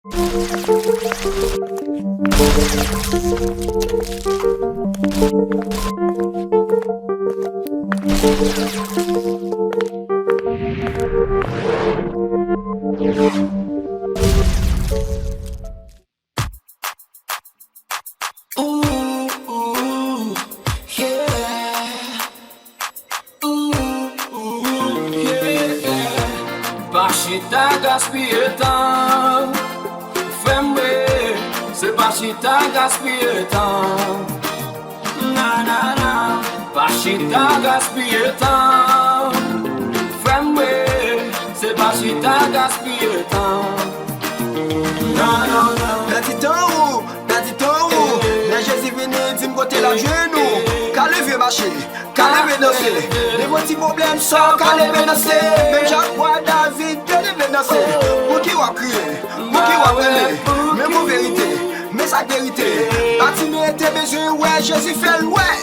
Chita gaspiller temps, femme, c'est pas chita gaspiller temps. Na na na, pas chita gaspiller temps, femme, c'est pas chita gaspiller temps. Na na na. T'as dit temps où, la Jésus venu dire me côté la genou, qu'à lever marcher, qu'à lever danser. Les petits problèmes sont qu'à lever danser. Même Jacques David de lever danser. Pour qui va crier, pour qui va pleurer, même pour vérité, mais sa vérité. Bâtiment tes besoins, ouais, Jésus fait le ouais.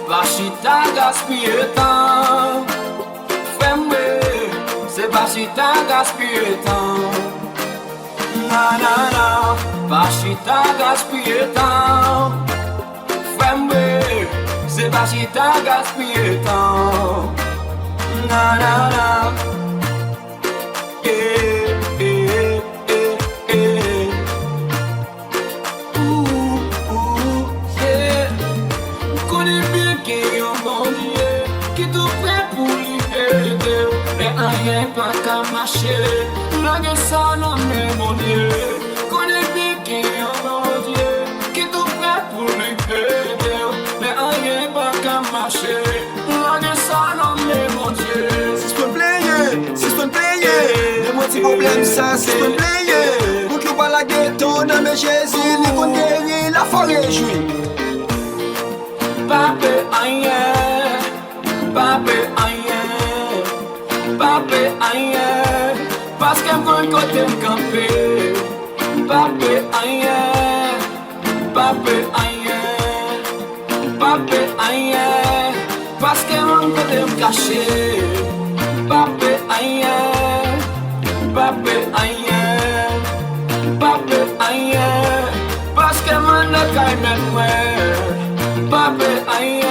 Pas chita gaspiller temps, femme, c'est pas chita gaspiller temps. Na na na, pas chita gaspiller temps, femme, c'est pas chita gaspiller temps. Na na na, eh eh eh eh, yeah. Connais bien qu'il y a un bon Dieu qui tout prêt pour lui aider, mais rien pas qu'à marcher. La gueule ça non mais mon Dieu. Connais bien qu'il y a un bon Dieu qui tout prêt pour lui aider, mais rien pas qu'à marcher. La gueule ça non mais mon Dieu. Si je peux player, les petits problèmes ça, si je peux player. Pour qu'il voit la ghetto, non mais Jésus, il compte guérir, la forêt jouer. Pape aïe, pape aïe, pape aïe, parce qu'elle me côté campé. Pape aïe, pape aïe, pape aïe, parce qu'elle me côté caché. Pape aïe, pape aïe, pape aïe, parce qu'elle me caille même. Pape aïe,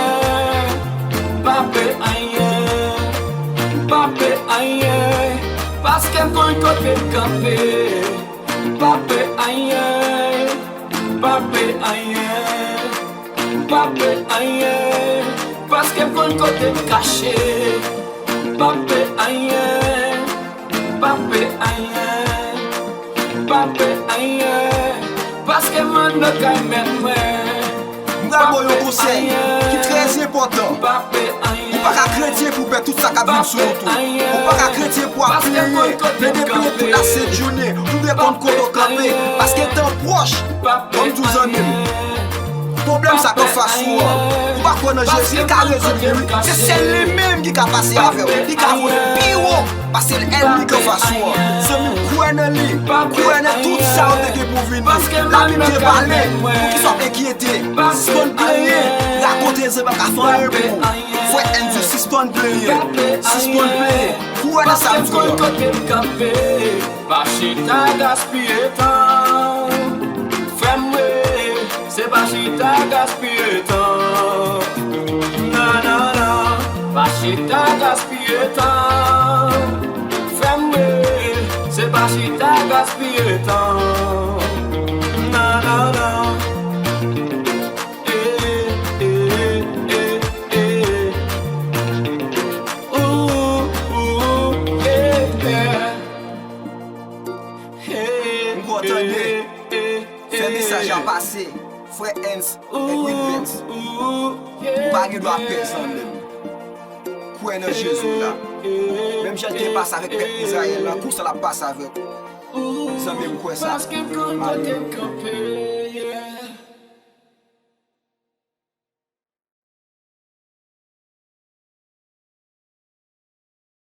pape aïe, pape aïe, parce qu'elle cogne côté campé. Pape aïe, pape aïe, pape aïe, parce qu'elle cogne côté caché. Pape aïe, pape aïe, pape aïe, parce qu'elle me caille même. M'gabo yon conseil qui très important. Ou pas qu'à chrétien pour perdre tout ça qu'a vu sur tout. Ou pas qu'à chrétien pour appuyer, mais déplier toute la cette journée. Tout dépend de quoi camper, parce que temps proche, comme 12 ans même. Problème ça qu'on fasse ou pas qu'on a Jésus qui a résolu. C'est celle lui-même qui a passé avec eux. Il a voulu pire parce que c'est elle qui a fait ou. C'est lui qui a lui, tout ça on est pour venir. La Bible est parlée pour qu'ils soient inquiétés. Si on plaît, raconter c'est pas qu'à faire pour. Faut être si on plaît, si on plaît. Pour être ça pour côté campé. Pas chita gaspiller temps. Femme, c'est pas chita gaspiller temps. Na na na, pas chita gaspiller temps. Femme, c'est pas chita gaspiller temps. Na na na. Fais message à passer, frère Hans et Wilbens. Pas de doit personne même. Croyez en Jésus là. Même j'ai qui passe avec peuple Israël là, pour ça la passe avec. Ça même quoi ça. Parce que quand on